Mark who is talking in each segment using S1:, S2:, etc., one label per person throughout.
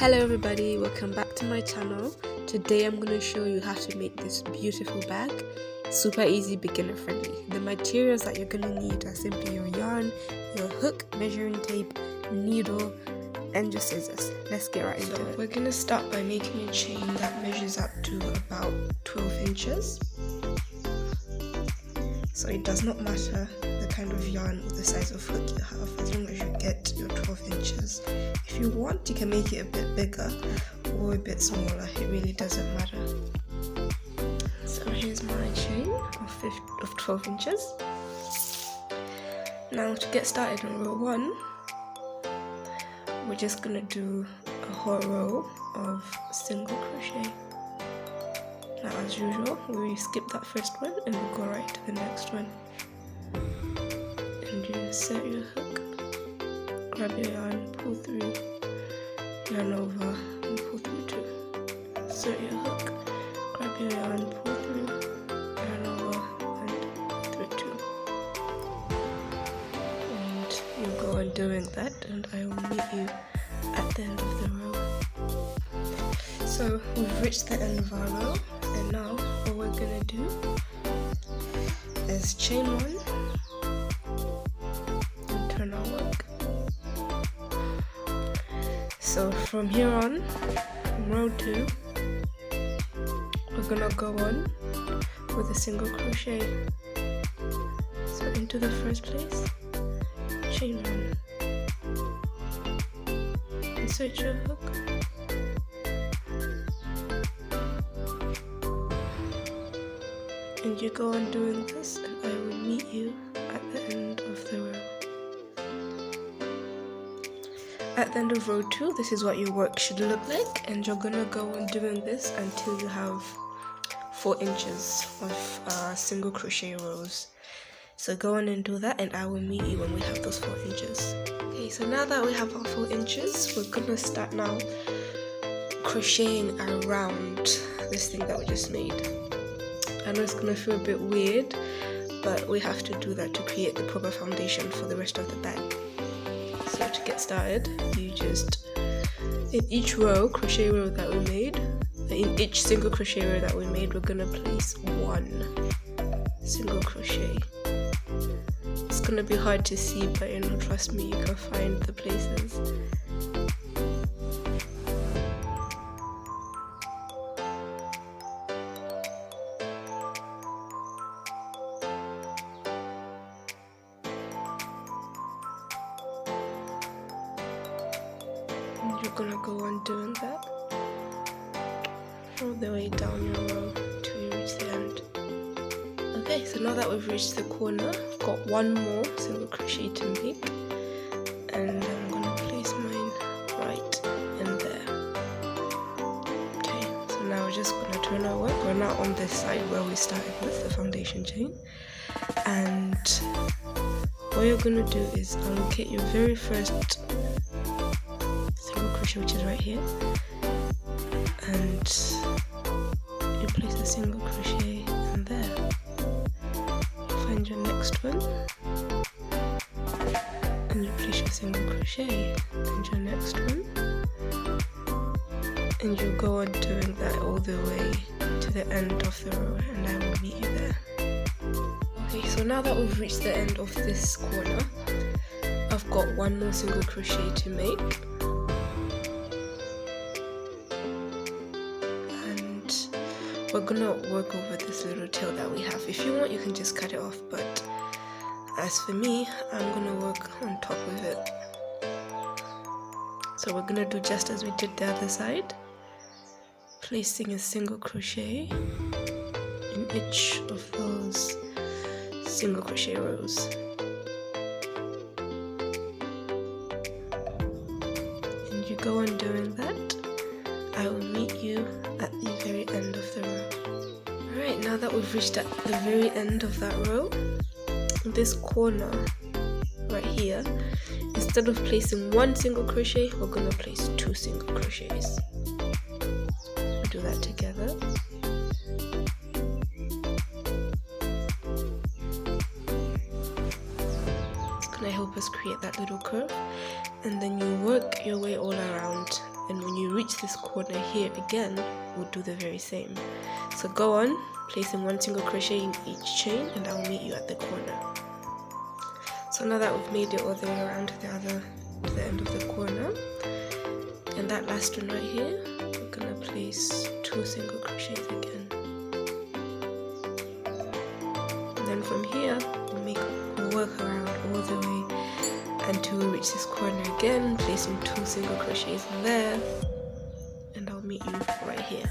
S1: Hello everybody, welcome back to my channel. Today I'm going to show you how to make this beautiful bag. Super easy, beginner friendly. The materials that you're going to need are simply your yarn, your hook, measuring tape, needle and your scissors. Let's get right into it. We're going to start by making a chain that measures up to about 12 inches. So it does not matter the kind of yarn or the size of hook you have, as long as you get your 12 inches. If you want, you can make it a bit bigger or a bit smaller, it really doesn't matter. So here's my chain of 12 inches. Now to get started on row 1, we're just going to do a whole row of single crochet. Now as usual, we skip that first one and we'll go right to the next one. And you insert your hook, grab your yarn, pull through, yarn over and pull through too. Insert your hook, grab your yarn, pull through, yarn over and through too. And you go on doing that and I will meet you at the end of the row. So we've reached the end of our row. And now what we're gonna do is chain 1 and turn our work. So from here on, from row 2, we're gonna go on with a single crochet. So into the first place, chain 1, insert your hook, and you go on doing this and I will meet you at the end of the row. At the end of row 2, this is what your work should look like, and you're gonna go on doing this until you have 4 inches of single crochet rows. So go on and do that and I will meet you when we have those 4 inches. Okay, so now that we have our 4 inches, we're gonna start now crocheting around this thing that we just made. I know it's gonna feel a bit weird, but we have to do that to create the proper foundation for the rest of the bag. So to get started, you just, in each row, crochet row that we made, in each single crochet row that we made, we're gonna place 1 single crochet. It's gonna be hard to see, but you know, trust me, you can find the places. You're gonna go on doing that all the way down your row till you reach the end. Okay, so now that we've reached the corner, I've got 1 more single crochet to make, and I'm gonna place mine right in there. Okay, so now we're just gonna turn our work. We're now on this side where we started with the foundation chain, and what you're gonna do is allocate your very first crochet, which is right here, and you place a single crochet in there. You find your next one and you place your single crochet, and your next one, and you go on doing that all the way to the end of the row and I will meet you there. Okay, so now that we've reached the end of this corner, I've got 1 more single crochet to make. We're gonna work over this little tail that we have. If you want, you can just cut it off, but as for me, I'm gonna work on top of it. So we're gonna do just as we did the other side, placing a single crochet in each of those single crochet rows. And you go on doing that. I will meet you at the very end of the row. Alright, now that we've reached at the very end of that row, this corner right here, instead of placing 1 single crochet, we're going to place 2 single crochets. We'll do that together. It's going to help us create that little curve, and then you work your way all around, and when you you reach this corner here again, we'll do the very same. So go on, placing 1 single crochet in each chain, and I'll meet you at the corner. So now that we've made it all the way around to the end of the corner, and that last one right here, we're gonna place 2 single crochets again. And then from here, we'll work around all the way until we reach this corner again, placing 2 single crochets in there, and I'll meet you right here.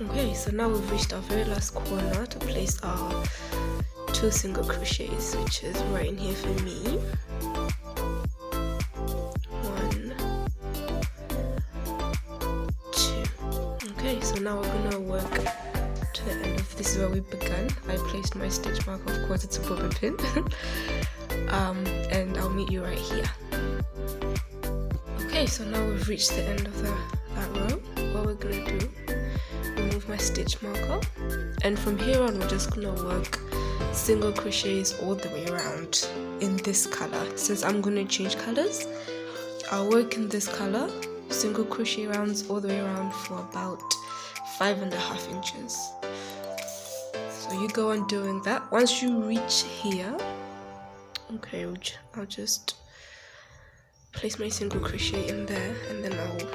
S1: Okay, so now we've reached our very last corner to place our 2 single crochets, which is right in here for me. 1, 2. Okay, so now we're gonna work to the end of this is where we began. I placed my stitch marker, of course it's a bobbin pin. And I'll meet you right here. Okay, so now we've reached the end of that row. What we're gonna do, remove my stitch marker, and from here on we're just gonna work single crochets all the way around in this color. Since I'm gonna change colors, I'll work in this color, single crochet rounds all the way around for about 5.5 inches. So you go on doing that. Once you reach here, okay, I'll just place my single crochet in there, and then I'll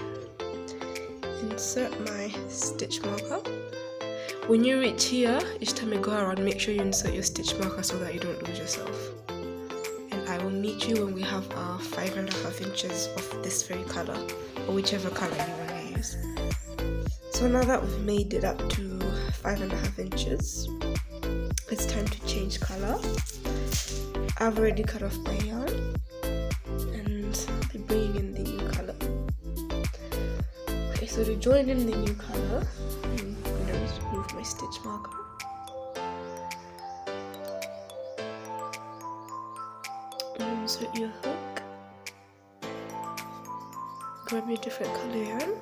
S1: insert my stitch marker. When you reach here, each time you go around, make sure you insert your stitch marker so that you don't lose yourself. And I will meet you when we have our 5.5 inches of this very color, or whichever color you want to use. So now that we've made it up to 5.5 inches, it's time to change color. I've already cut off my yarn, and I'll be bringing in the new color. Okay, so to join in the new color, I'm going to remove my stitch marker. And insert your hook. Grab your different color yarn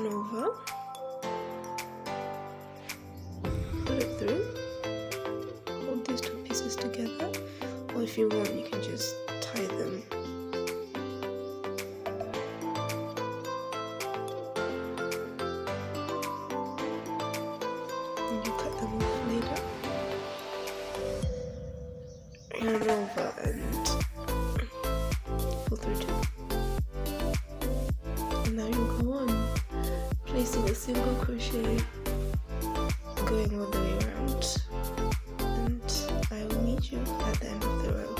S1: over, put it through. Hold these 2 pieces together, or if you want, you can just tie them. And you cut them off later. Yarn over and pull through 2. And now you go on placing a single crochet, going all the way around. I will meet you at the end of the row.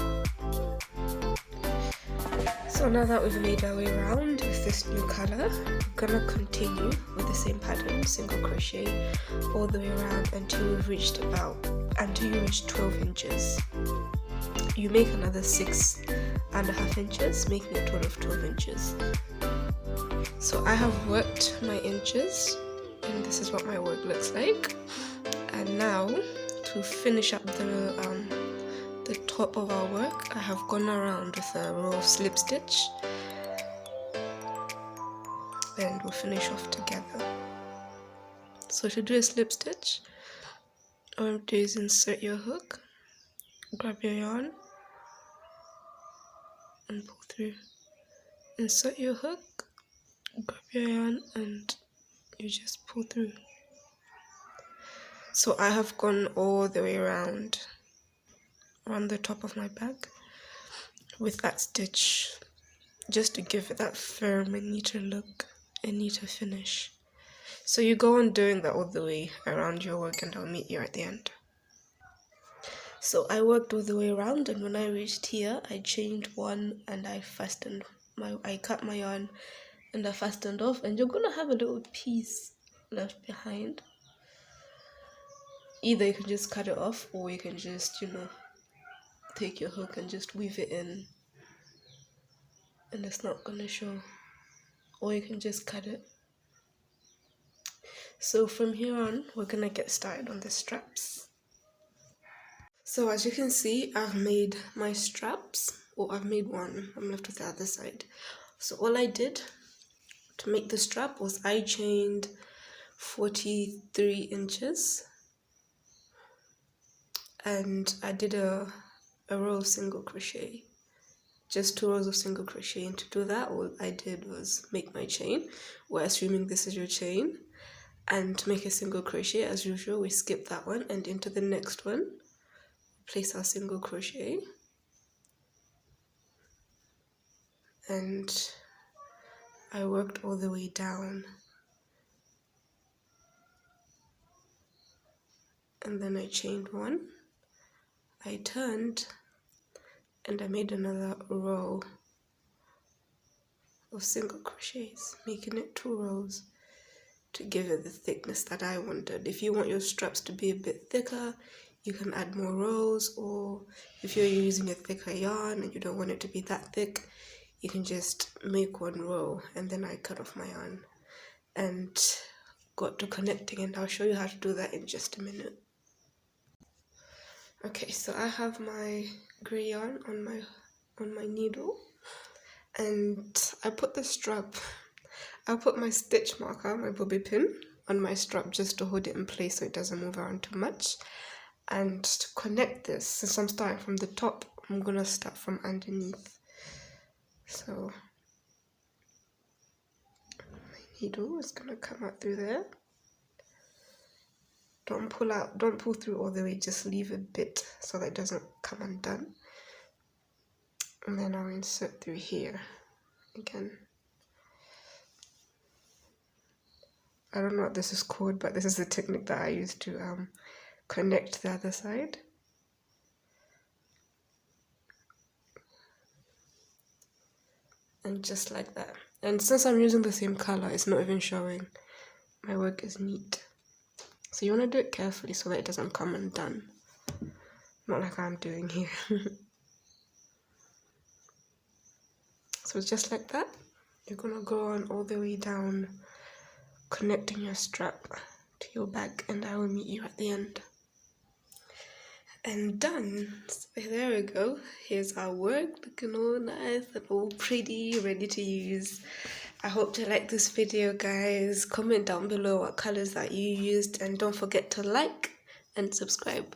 S1: So now that we've made our way around with this new color, we're gonna continue with the same pattern, single crochet all the way around until you reach 12 inches. You make another 6.5 inches, making a total of 12 inches. So I have worked my inches, and this is what my work looks like. And now, to finish up the top of our work, I have gone around with a row of slip stitch, and we'll finish off together. So to do a slip stitch, all you do is insert your hook, grab your yarn, and pull through. Insert your hook, grab your yarn, and you just pull through. So I have gone all the way around the top of my bag with that stitch, just to give it that firm and neater look and neater finish. So you go on doing that all the way around your work, and I'll meet you at the end. So I worked all the way around, and when I reached here, I chained 1 and I cut my yarn and I fastened off, and you're gonna have a little piece left behind. Either you can just cut it off, or you can just, take your hook and just weave it in, and it's not gonna show. Or you can just cut it. So from here on, we're gonna get started on the straps. So as you can see, I've made my straps, or I've made one. I'm left with the other side. So all I did to make the strap was I chained 43 inches, and I did a row of single crochet just 2 rows of single crochet. And to do that, all I did was make my chain. We're assuming this is your chain, and make a single crochet. As usual, we skip that one, and into the next one place our single crochet, and I worked all the way down, and then I chained one, I turned, and I made another row of single crochets, making it 2 rows to give it the thickness that I wanted. If you want your straps to be a bit thicker, you can add more rows, or if you're using a thicker yarn and you don't want it to be that thick, you can just make 1 row. And then I cut off my yarn and got to connecting, and I'll show you how to do that in just a minute. Okay, so I have my grey yarn on my needle, and I put the strap, I'll put my stitch marker, my bobby pin, on my strap just to hold it in place so it doesn't move around too much. And to connect this, since I'm starting from the top, I'm gonna start from underneath. So my needle is gonna come out through there. Don't pull through all the way, just leave a bit so that it doesn't come undone. And then I'll insert through here again. I don't know what this is called, but this is the technique that I use to connect the other side. And just like that. And since I'm using the same color, it's not even showing. My work is neat. So you want to do it carefully so that it doesn't come undone. Not like I'm doing here. So it's just like that. You're going to go on all the way down, connecting your strap to your bag, and I will meet you at the end. And done. So there we go. Here's our work, looking all nice and all pretty, ready to use. I hope you like this video, guys. Comment down below what colors that you used, and don't forget to like and subscribe.